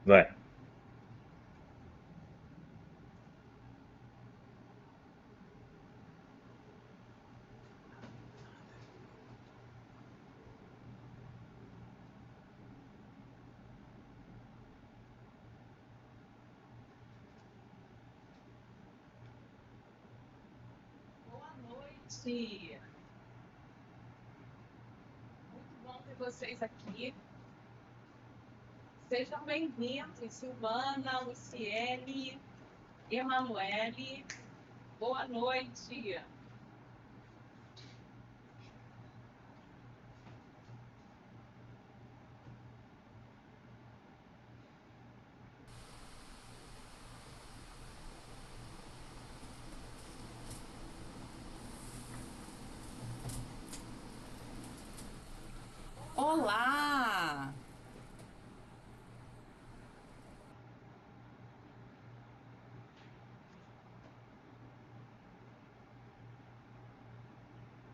Vai. Boa noite. Muito bom ter vocês aqui. Sejam bem-vindos, Silvana, Luciene, Emanuele. Boa noite. Olá!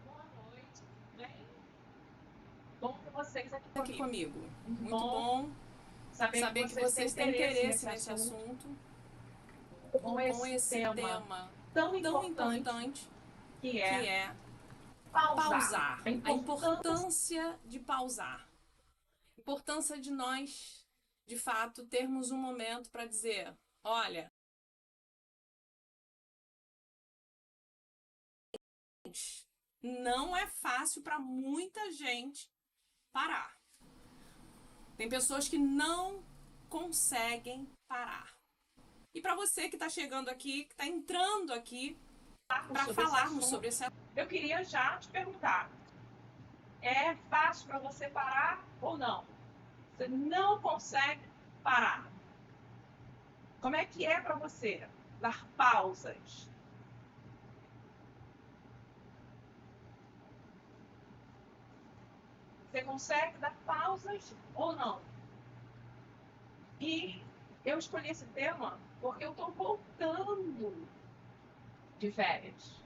Boa noite. Bem? Bom ter vocês aqui Aqui comigo. comigo. Muito Muito bom bom saber que saber que vocês têm vocês têm interesse interesse nesse nesse assunto, assunto. com Com esse esse tema tema tão tão importante importante que que é é pausar. pausar. A A importância importância de pausar. A importância de nós, de fato, termos um momento para dizer: olha, não é fácil para muita gente parar. Tem pessoas que não conseguem parar. E para você que está chegando aqui, que está entrando aqui para sobre esse falarmos sobre assunto, esse eu queria já te perguntar: é fácil para você parar ou não? Você não consegue parar. Como é que é para você dar pausas? Você consegue dar pausas ou não? E eu escolhi esse tema porque eu estou voltando de férias.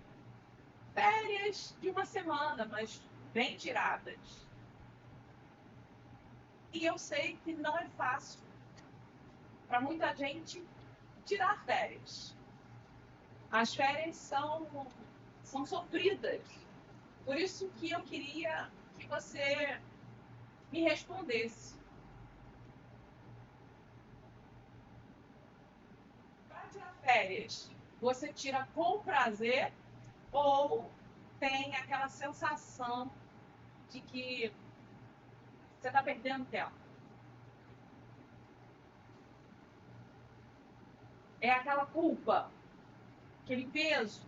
Férias de uma semana, mas bem tiradas. E eu sei que não é fácil para muita gente tirar férias. As férias são sofridas. Por isso que eu queria que você me respondesse. Para tirar férias, você tira com prazer ou tem aquela sensação de que você está perdendo tempo? É aquela culpa, aquele peso,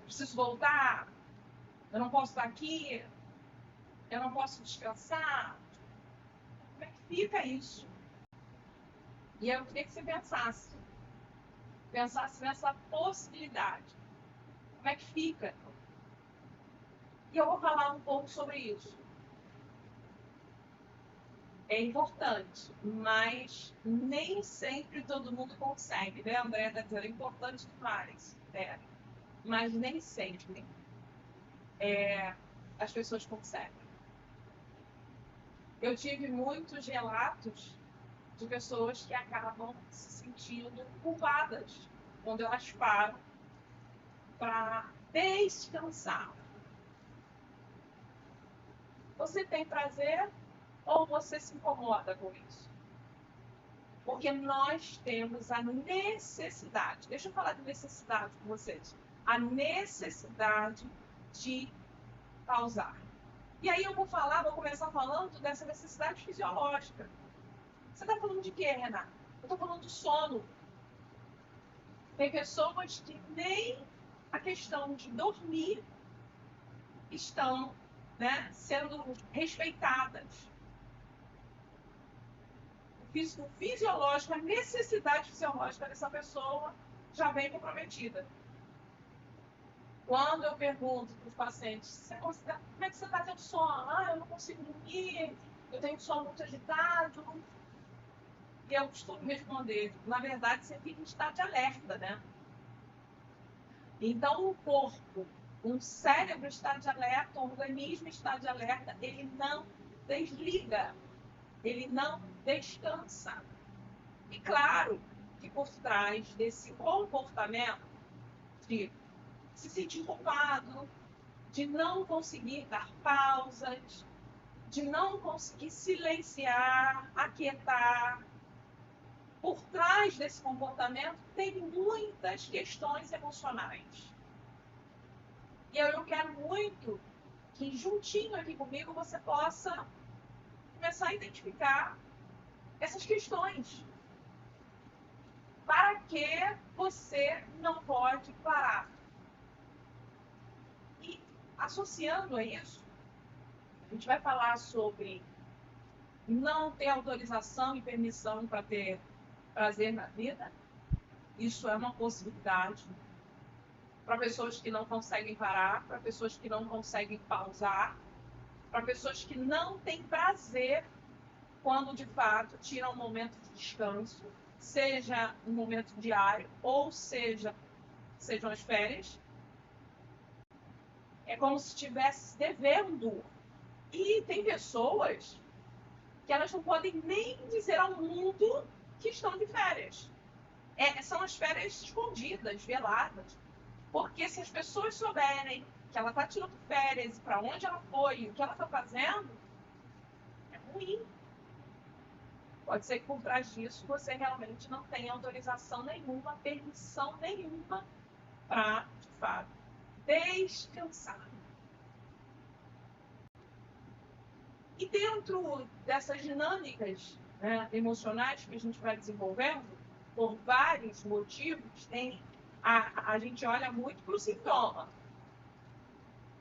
preciso voltar, eu não posso estar aqui, eu não posso descansar. Como é que fica isso? E eu queria que você pensasse nessa possibilidade. Como é que fica? E eu vou falar um pouco sobre isso. É importante, mas nem sempre todo mundo consegue, né, André? Está dizendo, é importante demais, mas nem sempre as pessoas conseguem. Eu tive muitos relatos de pessoas que acabam se sentindo culpadas quando elas param para descansar. Você tem prazer ou você se incomoda com isso? Porque nós temos a necessidade, deixa eu falar de necessidade com vocês, a necessidade de pausar. E aí eu vou começar falando dessa necessidade fisiológica. Você está falando de quê, Renata? Eu estou falando de sono. Tem pessoas que nem a questão de dormir estão, né, sendo respeitadas. O fisiológico, a necessidade fisiológica dessa pessoa já vem comprometida. Quando eu pergunto para os pacientes, como é que você está tendo sono? Ah, eu não consigo dormir, eu tenho sono muito agitado. E eu costumo responder, na verdade, você fica em estado de alerta, né? Então, o corpo, um cérebro está de alerta, um organismo está de alerta, ele não desliga, ele não descansa. E claro que por trás desse comportamento de se sentir culpado, de não conseguir dar pausas, de não conseguir silenciar, aquietar, por trás desse comportamento tem muitas questões emocionais. E eu quero muito que juntinho aqui comigo você possa começar a identificar essas questões. Para que você não pode parar? E associando a isso, a gente vai falar sobre não ter autorização e permissão para ter prazer na vida. Isso é uma possibilidade para pessoas que não conseguem parar, para pessoas que não conseguem pausar, para pessoas que não têm prazer quando de fato tiram um momento de descanso, seja um momento diário ou sejam as férias. É como se estivesse devendo. E tem pessoas que elas não podem nem dizer ao mundo que estão de férias. São as férias escondidas, veladas. Porque se as pessoas souberem que ela está tirando férias, para onde ela foi, o que ela está fazendo, é ruim. Pode ser que por trás disso você realmente não tenha autorização nenhuma, permissão nenhuma para, de fato, descansar. E dentro dessas dinâmicas, né, emocionais que a gente vai desenvolvendo, por vários motivos, a gente olha muito para o sintoma.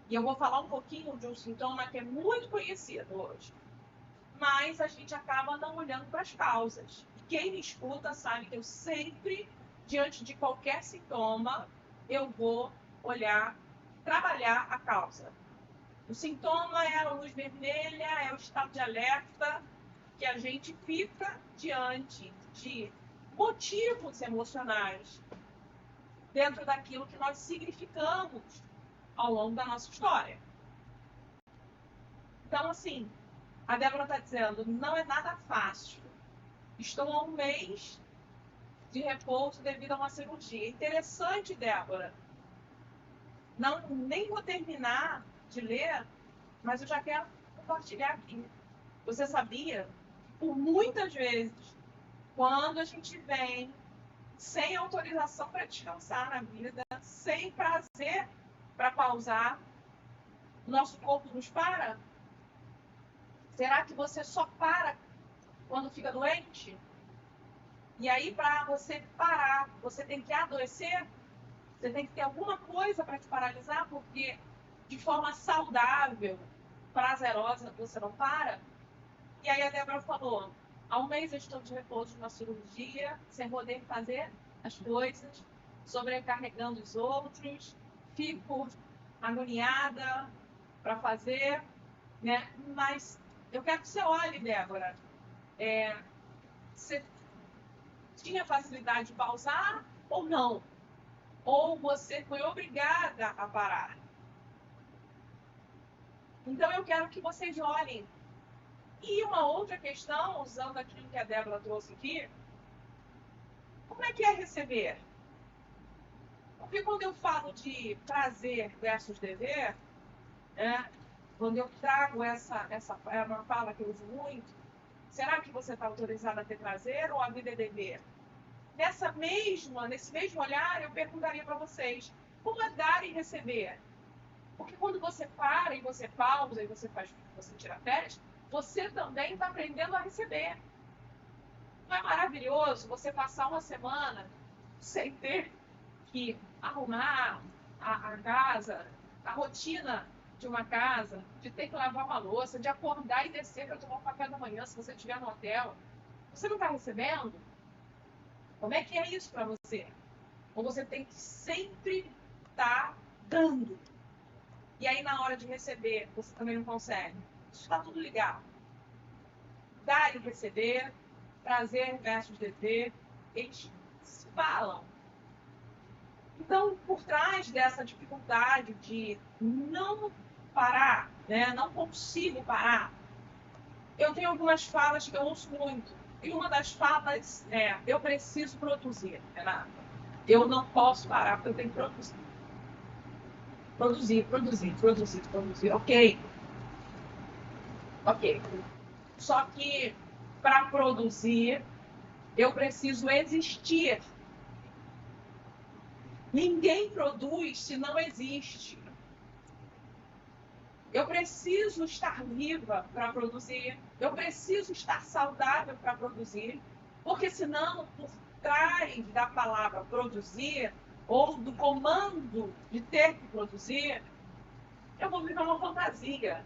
E eu vou falar um pouquinho de um sintoma que é muito conhecido hoje. Mas a gente acaba não olhando para as causas. Quem me escuta sabe que eu sempre, diante de qualquer sintoma, eu vou olhar, trabalhar a causa. O sintoma é a luz vermelha, é o estado de alerta que a gente fica diante de motivos emocionais dentro daquilo que nós significamos ao longo da nossa história. Então, assim, a Débora está dizendo, não é nada fácil. Estou há um mês de repouso devido a uma cirurgia. Interessante, Débora. Nem vou terminar de ler, mas eu já quero compartilhar aqui. Você sabia que por muitas vezes, quando a gente vem sem autorização para descansar na vida, sem prazer para pausar, o nosso corpo nos para? Será que você só para quando fica doente? E aí, para você parar, você tem que adoecer? Você tem que ter alguma coisa para te paralisar, porque de forma saudável, prazerosa, você não para? E aí a Débora falou, há um mês eu estou de repouso de uma cirurgia, sem poder fazer as coisas, sobrecarregando os outros, fico agoniada para fazer, né? Mas eu quero que você olhe, Débora, você tinha facilidade de pausar ou não? Ou você foi obrigada a parar? Então eu quero que vocês olhem. E uma outra questão, usando aquilo que a Débora trouxe aqui, como é que é receber? Porque quando eu falo de prazer versus dever, né, quando eu trago essa é uma fala que eu uso muito, será que você está autorizado a ter prazer ou a vida é dever? Nesse mesmo olhar, eu perguntaria para vocês, como é dar e receber? Porque quando você para e você pausa e você tira férias, você também está aprendendo a receber. Não é maravilhoso você passar uma semana sem ter que arrumar a casa, a rotina de uma casa, de ter que lavar uma louça, de acordar e descer para tomar um café da manhã se você estiver no hotel? Você não está recebendo? Como é que é isso para você? Ou você tem que sempre estar dando? E aí, na hora de receber, você também não consegue. Isso está tudo ligado. Dar e receber, prazer versus dever, eles se falam. Então, por trás dessa dificuldade de não parar, né, não consigo parar, eu tenho algumas falas que eu ouço muito. E uma das falas é: eu preciso produzir, Renata. Eu não posso parar porque eu tenho que produzir. Produzir. Ok. Só que para produzir, eu preciso existir. Ninguém produz se não existe. Eu preciso estar viva para produzir. Eu preciso estar saudável para produzir. Porque senão, por trás da palavra produzir, ou do comando de ter que produzir, eu vou viver uma fantasia.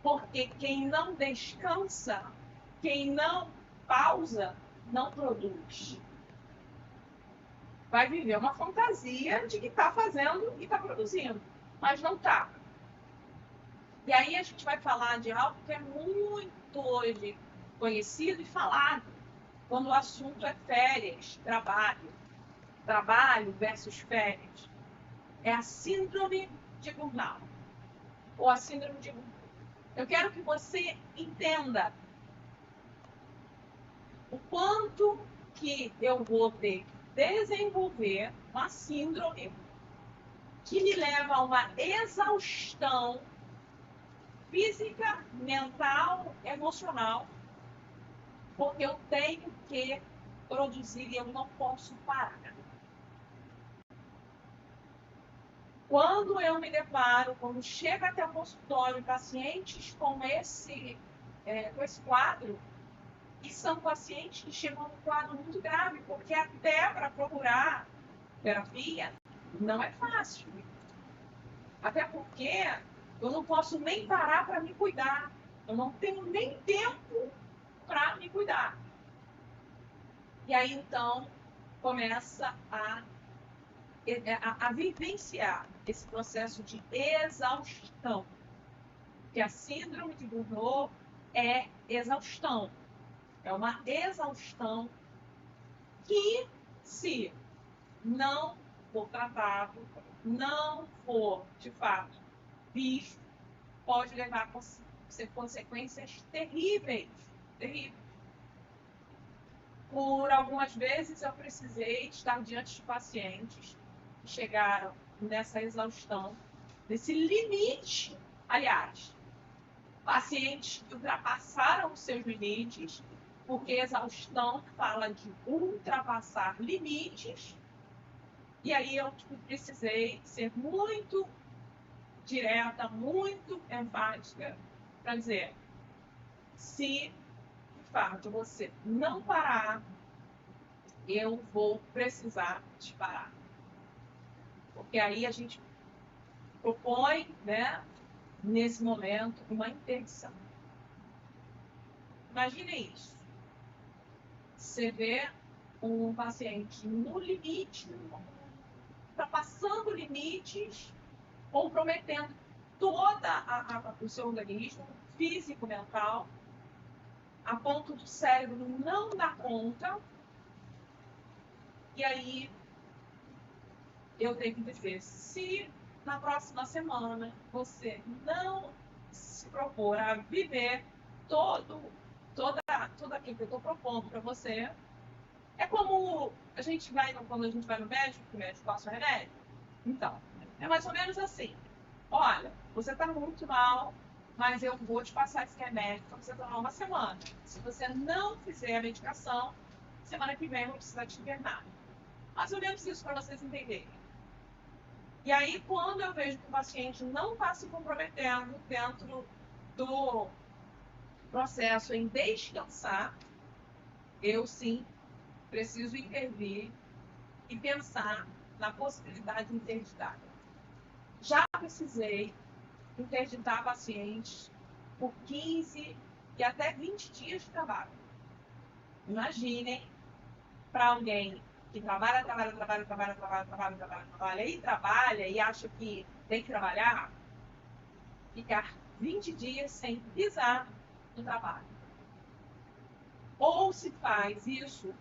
Porque quem não descansa, quem não pausa, não produz. Vai viver uma fantasia de que está fazendo e está produzindo, mas não está. E aí a gente vai falar de algo que é muito hoje conhecido e falado, quando o assunto é férias, trabalho. Trabalho versus férias. É a síndrome de burnout. Ou a síndrome de burnout. Eu quero que você entenda o quanto que eu vou ter que desenvolver uma síndrome que me leva a uma exaustão física, mental, emocional, porque eu tenho que produzir e eu não posso parar. Quando eu me deparo, quando chega até o consultório, pacientes com esse quadro, e são pacientes que chegam num quadro muito grave, porque até para procurar terapia não é fácil. Até porque eu não posso nem parar para me cuidar. Eu não tenho nem tempo para me cuidar. E aí, então, começa a vivenciar esse processo de exaustão. Porque a síndrome de Burnout é exaustão. É uma exaustão que, se não for tratado, não for, de fato, visto, pode levar a consequências terríveis. Por algumas vezes eu precisei estar diante de pacientes que chegaram nessa exaustão, nesse limite. Aliás, pacientes que ultrapassaram os seus limites, porque exaustão fala de ultrapassar limites. E aí eu precisei ser muito direta, muito enfática para dizer: se de fato você não parar, eu vou precisar de parar. Porque aí a gente propõe, né, nesse momento, uma interdição. Imagine isso. Você vê um paciente no limite, ultrapassando limites, comprometendo todo o seu organismo, físico, mental, a ponto do cérebro não dar conta. E aí eu tenho que dizer: se na próxima semana você não se propor a viver tudo aquilo que eu estou propondo para você, é como a gente vai, quando a gente vai no médico, o médico passa o remédio. Então, é mais ou menos assim: olha, você está muito mal, mas eu vou te passar esse remédio para você tomar uma semana. Se você não fizer a medicação, semana que vem eu vou precisar te internar. Mais ou menos isso, para vocês entenderem. E aí, quando eu vejo que o paciente não está se comprometendo dentro do processo em descansar, eu sim preciso intervir e pensar na possibilidade de interditar. Já precisei interditar pacientes por 15 e até 20 dias de trabalho. Imaginem, para alguém que trabalha e acha que tem que trabalhar, ficar 20 dias sem pisar no trabalho. Ou se faz isso,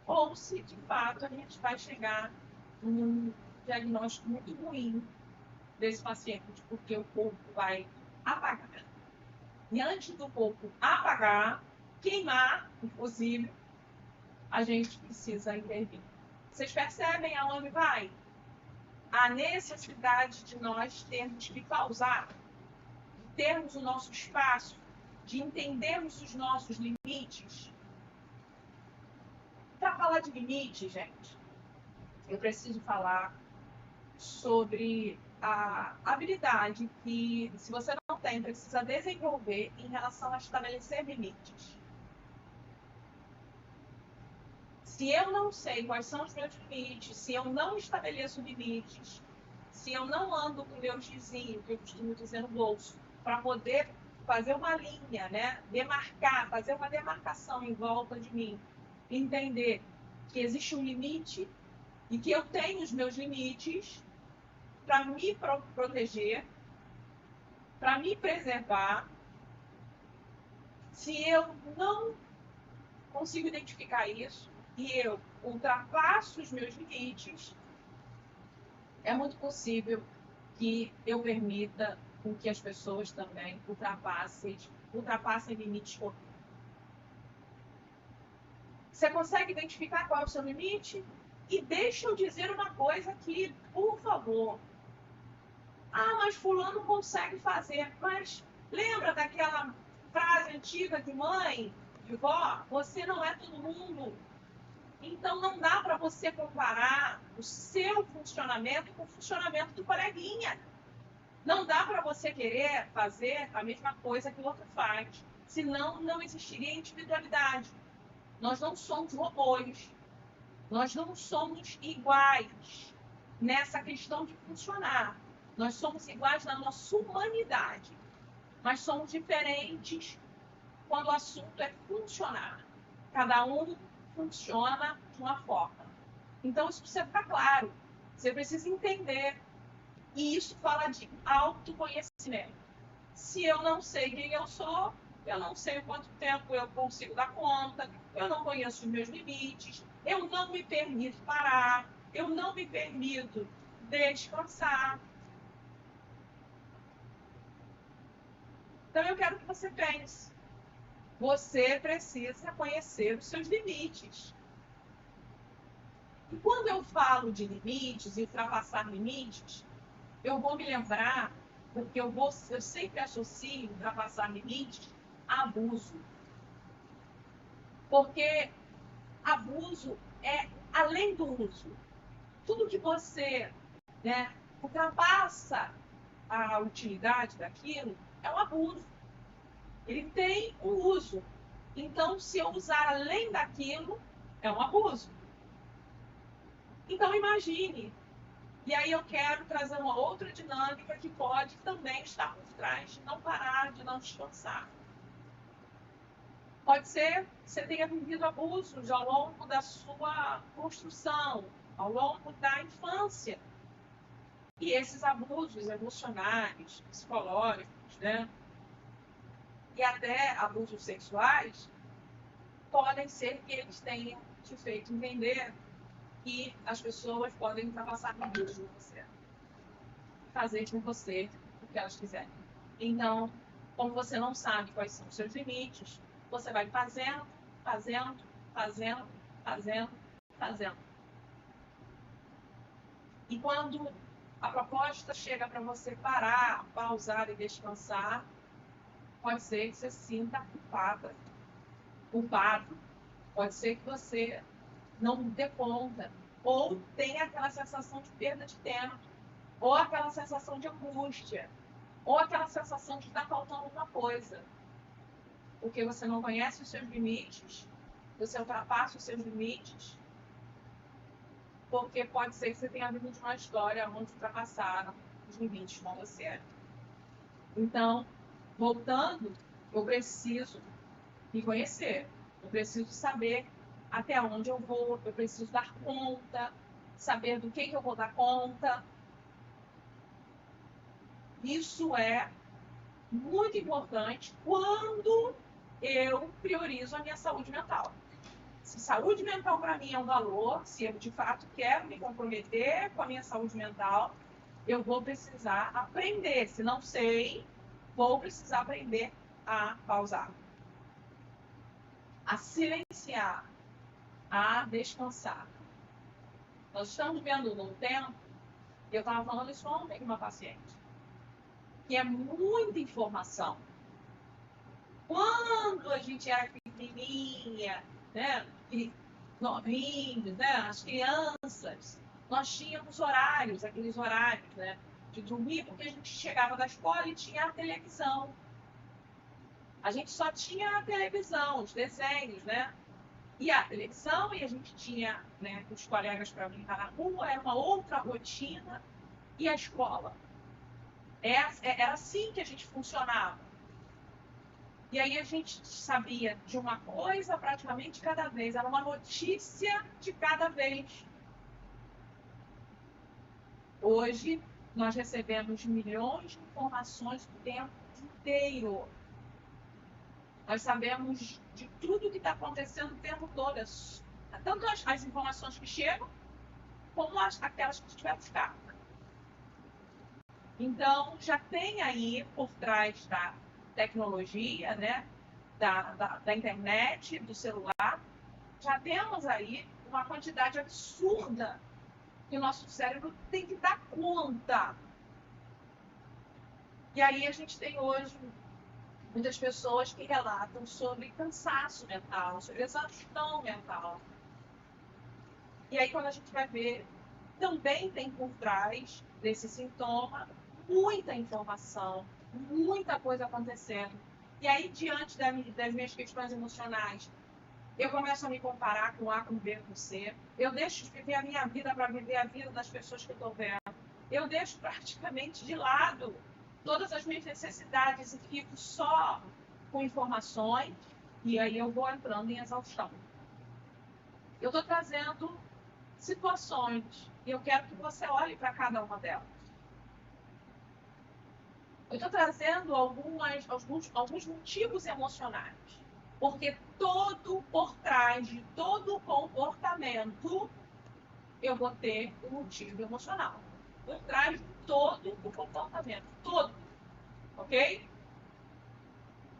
ou se de fato a gente vai chegar num diagnóstico muito ruim desse paciente, porque o corpo vai apagar. E antes do corpo apagar, queimar o fusível, a gente precisa intervir. Vocês percebem aonde vai? A necessidade de nós termos que pausar, de termos o nosso espaço, de entendermos os nossos limites. Para falar de limite, gente, eu preciso falar sobre a habilidade que, se você não tem, precisa desenvolver em relação a estabelecer limites. Se eu não sei quais são os meus limites, se eu não estabeleço limites, se eu não ando com o meu gizinho, que eu costumo dizer no bolso, para poder fazer uma linha, né? Demarcar, fazer uma demarcação em volta de mim, entender que existe um limite e que eu tenho os meus limites para me proteger, para me preservar. Se eu não consigo identificar isso e eu ultrapasso os meus limites, é muito possível que eu permita com que as pessoas também ultrapassem limites comigo. Você consegue identificar qual é o seu limite? E deixa eu dizer uma coisa aqui, por favor. Ah, mas fulano consegue fazer. Mas lembra daquela frase antiga de mãe, de vó? Você não é todo mundo. Então não dá para você comparar o seu funcionamento com o funcionamento do coleguinha. Não dá para você querer fazer a mesma coisa que o outro faz. Senão não existiria individualidade. Nós não somos robôs. Nós não somos iguais nessa questão de funcionar. Nós somos iguais na nossa humanidade, mas somos diferentes quando o assunto é funcionar. Cada um funciona de uma forma. Então, isso precisa ficar claro. Você precisa entender. E isso fala de autoconhecimento. Se eu não sei quem eu sou, eu não sei o quanto tempo eu consigo dar conta, eu não conheço os meus limites, eu não me permito parar, eu não me permito descansar. Então, eu quero que você pense. Você precisa conhecer os seus limites. E quando eu falo de limites e ultrapassar limites, eu vou me lembrar, porque eu sempre associo ultrapassar limites a abuso. Porque abuso é além do uso. Tudo que você, né, ultrapassa a utilidade daquilo é um abuso. Ele tem um uso. Então, se eu usar além daquilo, é um abuso. Então, imagine. E aí eu quero trazer uma outra dinâmica que pode também estar por trás de não parar, de não descansar. Pode ser que você tenha vivido abusos ao longo da sua construção, ao longo da infância. E esses abusos emocionais, psicológicos, né? E até abusos sexuais, podem ser que eles tenham te feito entender que as pessoas podem ultrapassar limites de você, fazer com você o que elas quiserem. Então, como você não sabe quais são os seus limites, você vai fazendo. E quando a proposta chega para você parar, pausar e descansar, pode ser que você se sinta culpado. Pode ser que você não dê conta, ou tenha aquela sensação de perda de tempo, ou aquela sensação de angústia, ou aquela sensação de estar faltando uma coisa. Porque você não conhece os seus limites, você ultrapassa os seus limites, porque pode ser que você tenha vindo de uma história onde ultrapassaram os limites com você. Então, voltando, eu preciso me conhecer, eu preciso saber até onde eu vou, eu preciso dar conta, saber do que eu vou dar conta. Isso é muito importante quando eu priorizo a minha saúde mental. Se saúde mental para mim é um valor, se eu de fato quero me comprometer com a minha saúde mental, eu vou precisar aprender. Se não sei, vou precisar aprender a pausar. a silenciar, a descansar. Nós estamos vendo num tempo, e eu estava falando isso ontem com uma paciente, que é muita informação. Quando a gente era pequenininha, né, e novinhos, né, as crianças, nós tínhamos horários, aqueles horários, né, de dormir, porque a gente chegava da escola e tinha a televisão. A gente só tinha a televisão, os desenhos, né? E a televisão, e a gente tinha, né, os colegas para brincar na rua, era uma outra rotina. E a escola? Era assim que a gente funcionava. E aí a gente sabia de uma coisa praticamente cada vez, era uma notícia de cada vez. Hoje, nós recebemos milhões de informações o tempo inteiro. Nós sabemos de tudo que está acontecendo o tempo todo. Tanto as informações que chegam, como aquelas que a gente vai buscar. Então, já tem aí, por trás da tecnologia, né, da internet, do celular, já temos aí uma quantidade absurda que o nosso cérebro tem que dar conta. E aí a gente tem hoje muitas pessoas que relatam sobre cansaço mental, sobre exaustão mental. E aí, quando a gente vai ver, também tem por trás desse sintoma muita informação, muita coisa acontecendo. E aí, diante das minhas questões emocionais, eu começo a me comparar com A, com B, com C. Eu deixo de viver a minha vida para viver a vida das pessoas que eu estou vendo. Eu deixo praticamente de lado todas as minhas necessidades e fico só com informações, e aí eu vou entrando em exaustão. Eu estou trazendo situações e eu quero que você olhe para cada uma delas. Eu estou trazendo alguns motivos emocionais, porque por trás de todo comportamento eu vou ter um motivo emocional. Por trás de todo o comportamento, todo, ok?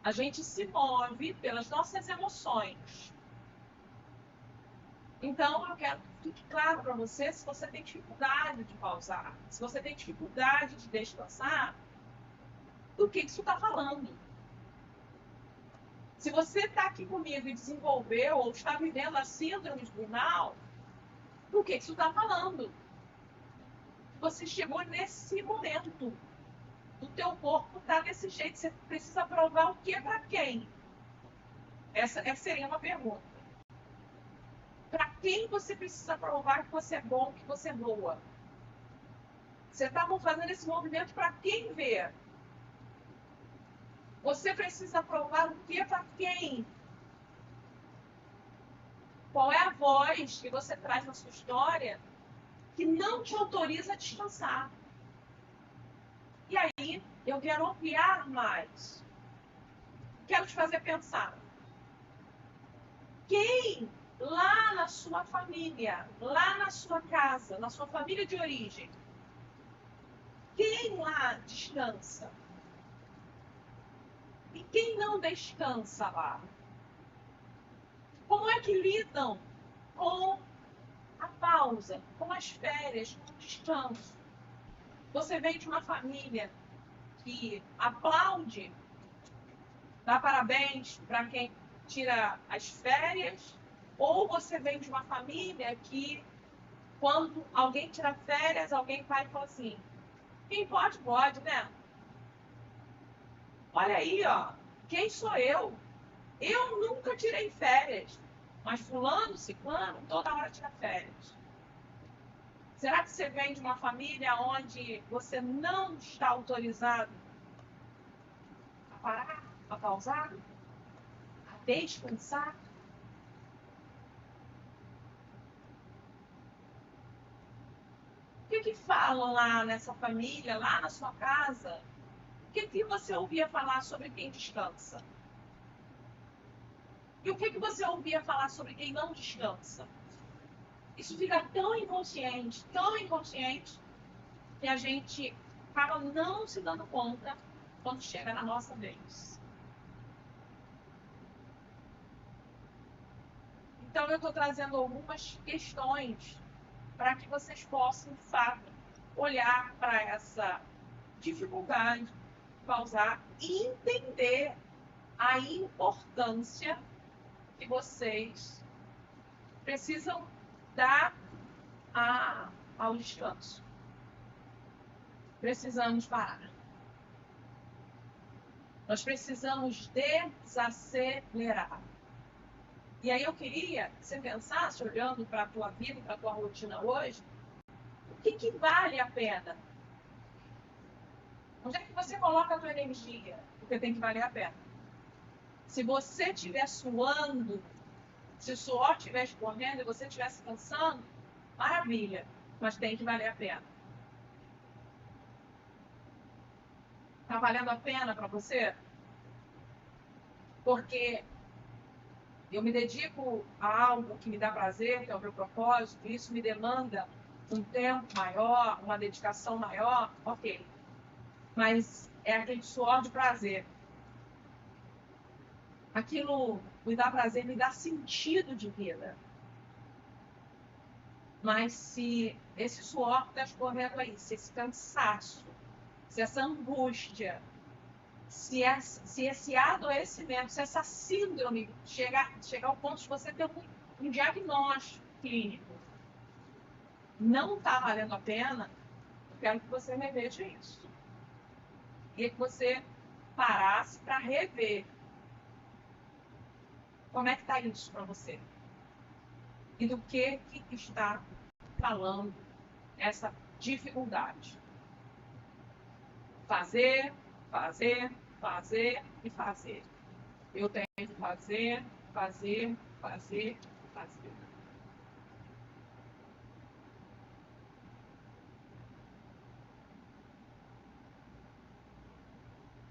A gente se move pelas nossas emoções. Então, eu quero que fique claro para você, se você tem dificuldade de pausar, se você tem dificuldade de descansar, do que isso está falando. Se você está aqui comigo e desenvolveu ou está vivendo a síndrome de burnout, do que isso está falando? Você chegou nesse momento. O teu corpo está desse jeito. Você precisa provar o que para quem? Essa seria uma pergunta. Para quem você precisa provar que você é bom, que você é boa? Você está fazendo esse movimento para quem ver? Você precisa provar o que para quem? Qual é a voz que você traz na sua história que não te autoriza a descansar? E aí, eu quero ampliar mais. Quero te fazer pensar. Quem lá na sua família, lá na sua casa, na sua família de origem, quem lá descansa? E quem não descansa lá? Como é que lidam com a pausa, com as férias, com o descanso? Você vem de uma família que aplaude, dá parabéns para quem tira as férias, ou você vem de uma família que, quando alguém tira férias, alguém vai e fala assim, quem pode, pode, né? Olha aí, ó, quem sou eu? Eu nunca tirei férias, mas fulano, ciclano, toda hora tira férias. Será que você vem de uma família onde você não está autorizado a parar, a pausar, a descansar? O que falam lá nessa família, lá na sua casa? O que você ouvia falar sobre quem descansa? E o que você ouvia falar sobre quem não descansa? Isso fica tão inconsciente, que a gente acaba não se dando conta quando chega na nossa vez. Então, eu estou trazendo algumas questões para que vocês possam, de fato, olhar para essa dificuldade, pausar e entender a importância que vocês precisam dar ao descanso. Precisamos parar. Nós precisamos desacelerar. E aí eu queria que você pensasse, olhando para a tua vida e para a tua rotina hoje, o que vale a pena? Onde é que você coloca a tua energia? Porque tem que valer a pena. Se você estiver suando, se o suor estiver escorrendo e você estiver se cansando, maravilha, mas tem que valer a pena. Está valendo a pena para você? Porque eu me dedico a algo que me dá prazer, que é o meu propósito, e isso me demanda um tempo maior, uma dedicação maior, ok. Mas é aquele suor de prazer. Aquilo me dá prazer, me dá sentido de vida. Mas se esse suor está escorrendo aí, se esse cansaço, se essa angústia, se esse adoecimento, se essa síndrome chegar ao ponto de você ter um diagnóstico clínico, não está valendo a pena, eu quero que você reveja isso. Queria que você parasse para rever como é que está isso para você. E do que está falando essa dificuldade. Fazer, fazer, fazer e fazer. Eu tenho que fazer, fazer, fazer, fazer.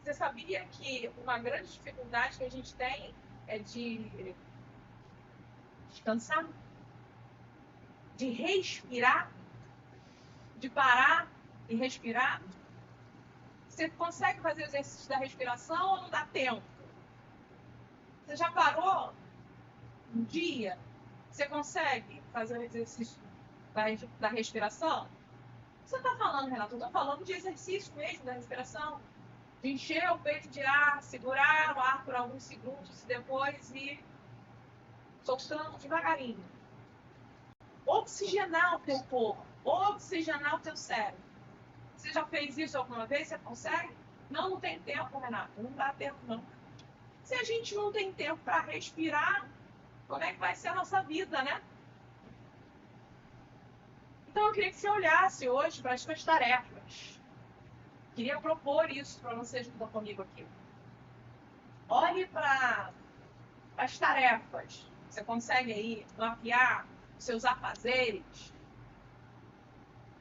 Você sabia que uma grande dificuldade que a gente tem é de descansar? De respirar? De parar e respirar? Você consegue fazer o exercício da respiração ou não dá tempo? Você já parou um dia? Você consegue fazer o exercício da respiração? Você está falando, Renato? Eu estou falando de exercício mesmo da respiração. De encher o peito de ar, segurar o ar por alguns segundos e depois ir soltando devagarinho. Oxigenar o teu corpo, oxigenar o teu cérebro. Você já fez isso alguma vez? Você consegue? Não tem tempo, Renato. Não dá tempo, não. Se a gente não tem tempo para respirar, como é que vai ser a nossa vida, né? Então, eu queria que você olhasse hoje para as suas tarefas. Queria propor isso para você junto comigo aqui. Olhe para as tarefas. Você consegue aí mapear os seus afazeres,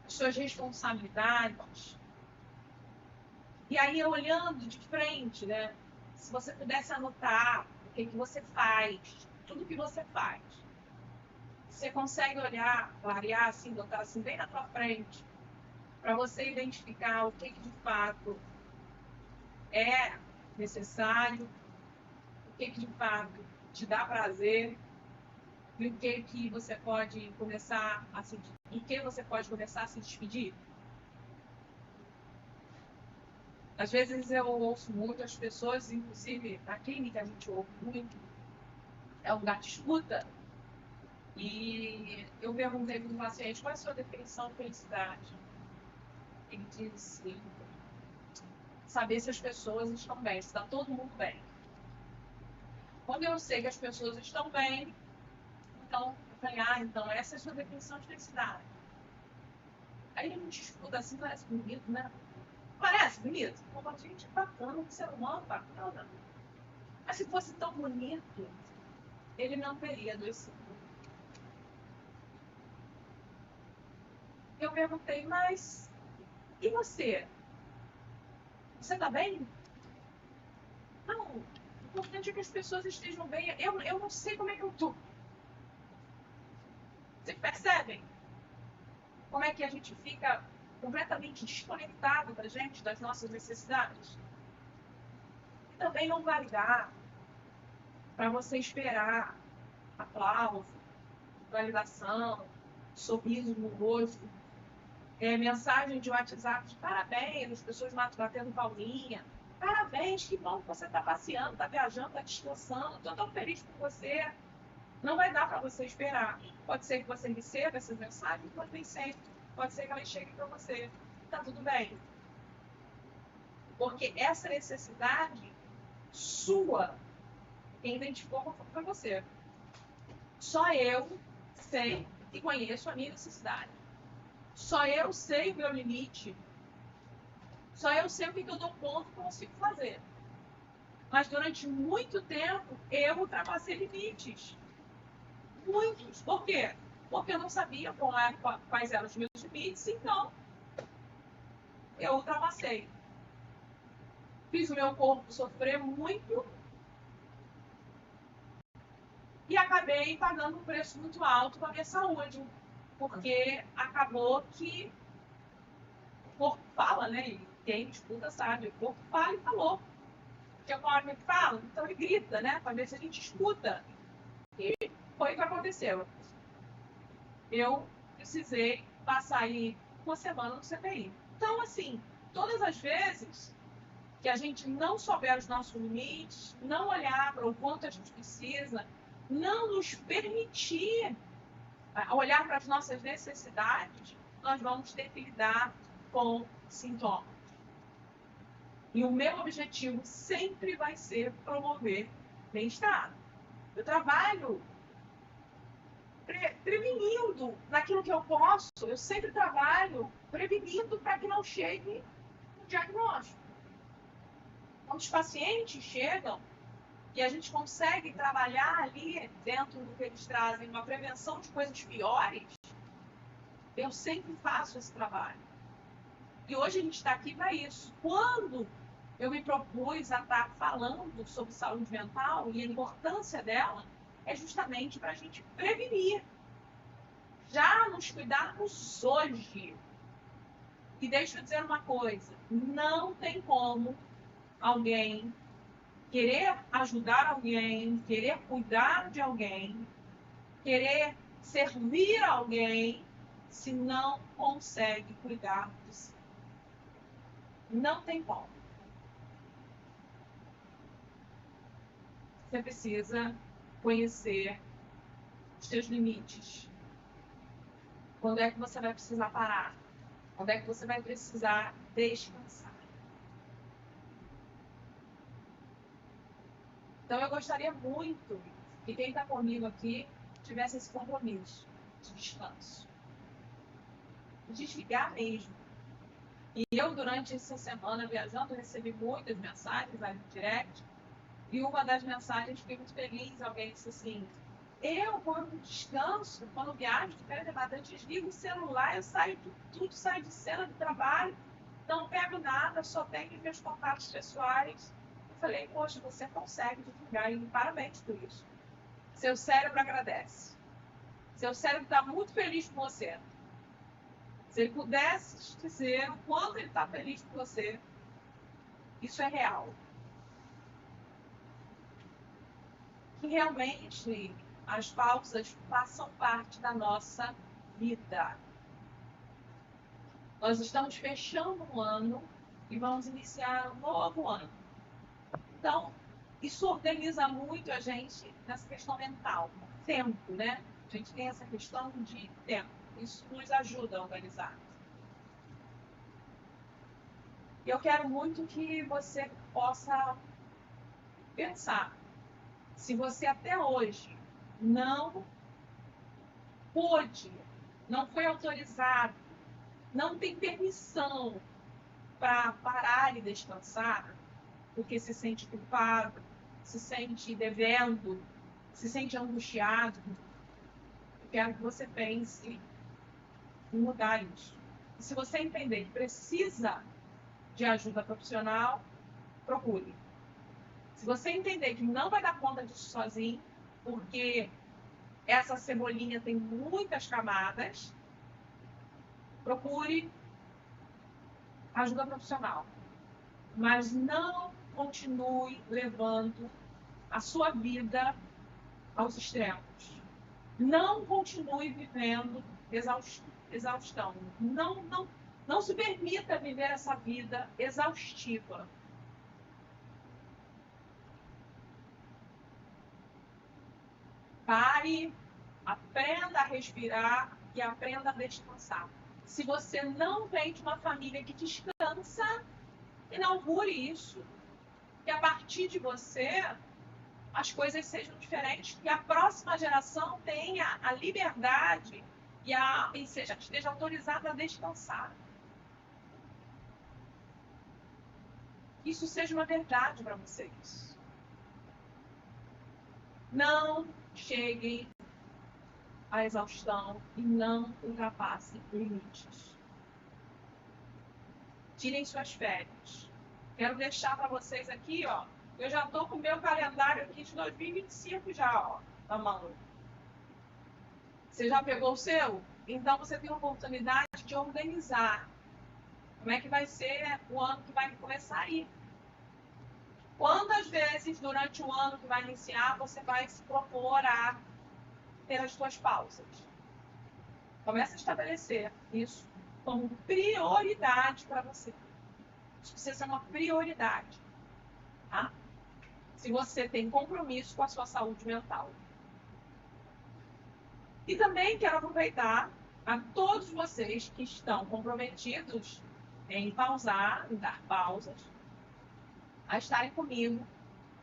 as suas responsabilidades. E aí, olhando de frente, né? Se você pudesse anotar o que você faz, tudo que você faz. Você consegue olhar, clarear assim, botar assim bem na tua frente, para você identificar o que de fato é necessário, o que de fato te dá prazer, e o que você pode começar a se, do que você pode começar a se despedir. Às vezes eu ouço muito as pessoas, inclusive na clínica a gente ouve muito, é um lugar de escuta. E eu perguntei para o paciente qual é a sua definição de felicidade. Ele disse saber se as pessoas estão bem, se está todo mundo bem. Quando eu sei que as pessoas estão bem, então eu falei, então essa é a sua definição de felicidade. Aí ele me escuta assim, parece bonito, né? Parece bonito? Pô, gente, bacana, que ser humano, bacana. Mas se fosse tão bonito, ele não teria adoecido. Eu perguntei, mas e você? Você está bem? Não, o importante é que as pessoas estejam bem. Eu não sei como é que eu estou. Vocês percebem? Como é que a gente fica completamente desconectado da gente, das nossas necessidades? E também não vai dar para você esperar aplauso, validação, sorriso no rosto, mensagem de WhatsApp de parabéns, as pessoas batendo palminha. Parabéns, que bom que você está passeando, está viajando, está descansando, estou tão feliz por você. Não vai dar para você esperar. Pode ser que você receba essas mensagens, mas nem sempre. Pode ser que elas cheguem para você. Está tudo bem. Porque essa necessidade sua, quem identificou foi você. Só eu sei e conheço a minha necessidade. Só eu sei o meu limite. Só eu sei o que eu dou conta e consigo fazer. Mas durante muito tempo, eu ultrapassei limites. Muitos. Por quê? Porque eu não sabia quais eram os meus limites, então eu ultrapassei. Fiz o meu corpo sofrer muito e acabei pagando um preço muito alto com a minha saúde. Porque acabou que o corpo fala, né? E quem escuta sabe, o corpo fala e falou. Porque o homem fala, então ele grita, né? Para ver se a gente escuta. E foi o que aconteceu. Eu precisei passar aí uma semana no CTI. Então, assim, todas as vezes que a gente não souber os nossos limites, não olhar para o quanto a gente precisa, não nos permitir olhar para as nossas necessidades, nós vamos ter que lidar com sintomas. E o meu objetivo sempre vai ser promover bem-estar. Eu trabalho prevenindo naquilo que eu posso, eu sempre trabalho prevenindo para que não chegue o diagnóstico. Quando os pacientes chegam e a gente consegue trabalhar ali dentro do que eles trazem, uma prevenção de coisas piores, eu sempre faço esse trabalho. E hoje a gente está aqui para isso. Quando eu me propus a estar falando sobre saúde mental e a importância dela, é justamente para a gente prevenir. Já nos cuidarmos hoje. E deixa eu dizer uma coisa, não tem como alguém querer ajudar alguém, querer cuidar de alguém, querer servir alguém, se não consegue cuidar de si. Não tem como. Você precisa conhecer os seus limites. Quando é que você vai precisar parar? Quando é que você vai precisar descansar? Então, eu gostaria muito que quem está comigo aqui tivesse esse compromisso de descanso. Desligar mesmo. E eu, durante essa semana, viajando, recebi muitas mensagens lá no direct. E uma das mensagens, fiquei muito feliz, alguém disse assim, quando descanso, quando viajo de férias, eu desligo o celular, eu saio de tudo, saio de cena do trabalho, não pego nada, só tenho meus contatos pessoais. Eu falei, poxa, você consegue desligar, e parabéns por isso. Seu cérebro agradece. Seu cérebro está muito feliz com você. Se ele pudesse dizer o quanto ele está feliz com você, isso é real. Que realmente as pausas façam parte da nossa vida. Nós estamos fechando um ano e vamos iniciar um novo ano. Então, isso organiza muito a gente nessa questão mental. Tempo, né? A gente tem essa questão de tempo. Isso nos ajuda a organizar. E eu quero muito que você possa pensar. Se você até hoje não pôde, não foi autorizado, não tem permissão para parar e descansar, porque se sente culpado, se sente devendo, se sente angustiado, eu quero que você pense em mudar isso. E se você entender que precisa de ajuda profissional, procure. Se você entender que não vai dar conta disso sozinho, porque essa cebolinha tem muitas camadas, procure ajuda profissional. Mas não continue levando a sua vida aos extremos. Não continue vivendo exaustão. Não se permita viver essa vida exaustiva. Pare, aprenda a respirar e aprenda a descansar. Se você não vem de uma família que descansa, inaugure isso. Que a partir de você, as coisas sejam diferentes. Que a próxima geração tenha a liberdade e esteja autorizada a descansar. Isso seja uma verdade para vocês. Não cheguem à exaustão e não ultrapassem limites. Tirem suas férias. Quero deixar para vocês aqui, ó. Eu já estou com o meu calendário aqui de 2025 já, ó, na mão. Você já pegou o seu? Então você tem a oportunidade de organizar. Como é que vai ser o ano que vai começar aí? Quantas vezes durante o ano que vai iniciar você vai se propor a ter as suas pausas? Comece a estabelecer isso como prioridade para você. Isso precisa ser uma prioridade. Tá? Se você tem compromisso com a sua saúde mental. E também quero aproveitar a todos vocês que estão comprometidos em pausar, em dar pausas, a estarem comigo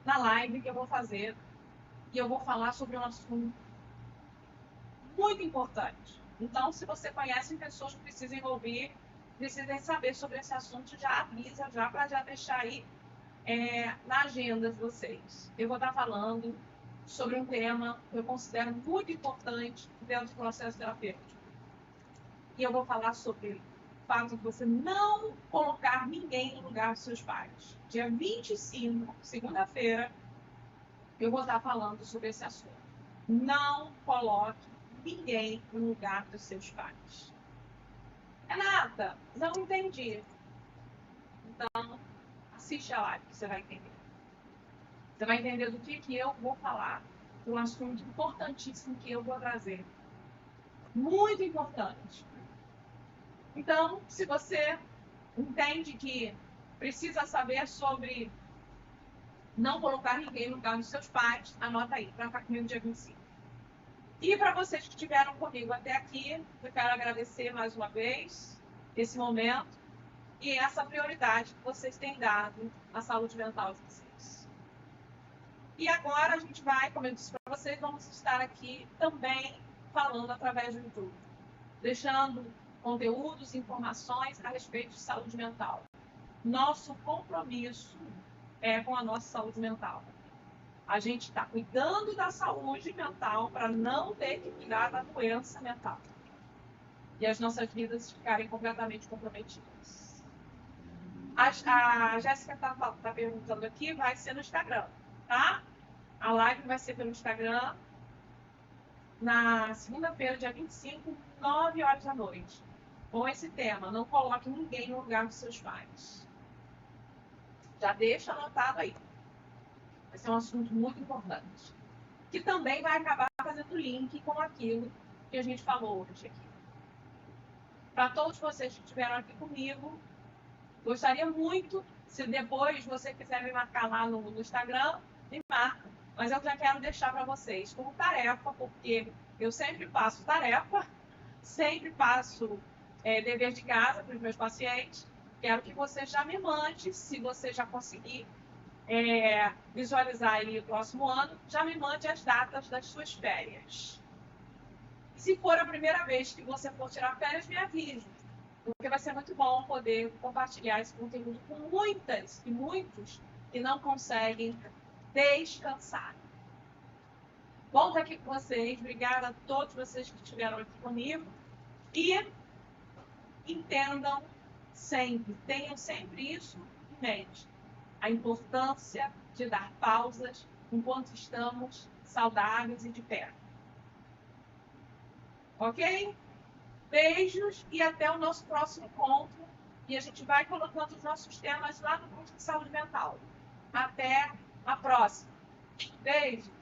na live que eu vou fazer. E eu vou falar sobre um assunto muito importante. Então, se você conhece pessoas que precisam ouvir, precisam saber sobre esse assunto, já avisa, para já deixar aí na agenda de vocês. Eu vou estar falando sobre um tema que eu considero muito importante dentro do processo terapêutico. E eu vou falar sobre o fato de você não colocar ninguém no lugar dos seus pais. Dia 25, segunda-feira, eu vou estar falando sobre esse assunto. Não coloque ninguém no lugar dos seus pais. Renata, não entendi. Então, assiste a live que você vai entender. Você vai entender do que eu vou falar. Um assunto importantíssimo que eu vou trazer. Muito importante. Então, se você entende que precisa saber sobre não colocar ninguém no lugar dos seus pais, anota aí, para ficar comigo dia 25. E para vocês que estiveram comigo até aqui, eu quero agradecer mais uma vez esse momento e essa prioridade que vocês têm dado à saúde mental de vocês. E agora a gente vai, como eu disse para vocês, vamos estar aqui também falando através do YouTube, deixando conteúdos e informações a respeito de saúde mental. Nosso compromisso é com a nossa saúde mental. A gente está cuidando da saúde mental para não ter que cuidar da doença mental. E as nossas vidas ficarem completamente comprometidas. A Jéssica está perguntando aqui, vai ser no Instagram, tá? A live vai ser pelo Instagram na segunda-feira, dia 25, 9 horas da noite. Com esse tema, não coloque ninguém no lugar dos seus pais. Já deixa anotado aí. Vai ser um assunto muito importante. Que também vai acabar fazendo link com aquilo que a gente falou hoje aqui. Para todos vocês que estiveram aqui comigo, gostaria muito, se depois você quiser me marcar lá no Instagram, me marca. Mas eu já quero deixar para vocês como tarefa, porque eu sempre passo tarefa, sempre passo dever de casa para os meus pacientes. Quero que você já me mande, se você já conseguir visualizar aí o próximo ano, já me mande as datas das suas férias. E se for a primeira vez que você for tirar férias, me avise, porque vai ser muito bom poder compartilhar esse conteúdo com muitas e muitos que não conseguem descansar. Bom estar aqui com vocês, obrigada a todos vocês que estiveram aqui comigo e entendam sempre, tenham sempre isso em mente. A importância de dar pausas enquanto estamos saudáveis e de pé. Ok? Beijos e até o nosso próximo encontro. E a gente vai colocando os nossos temas lá no grupo de saúde mental. Até a próxima. Beijo!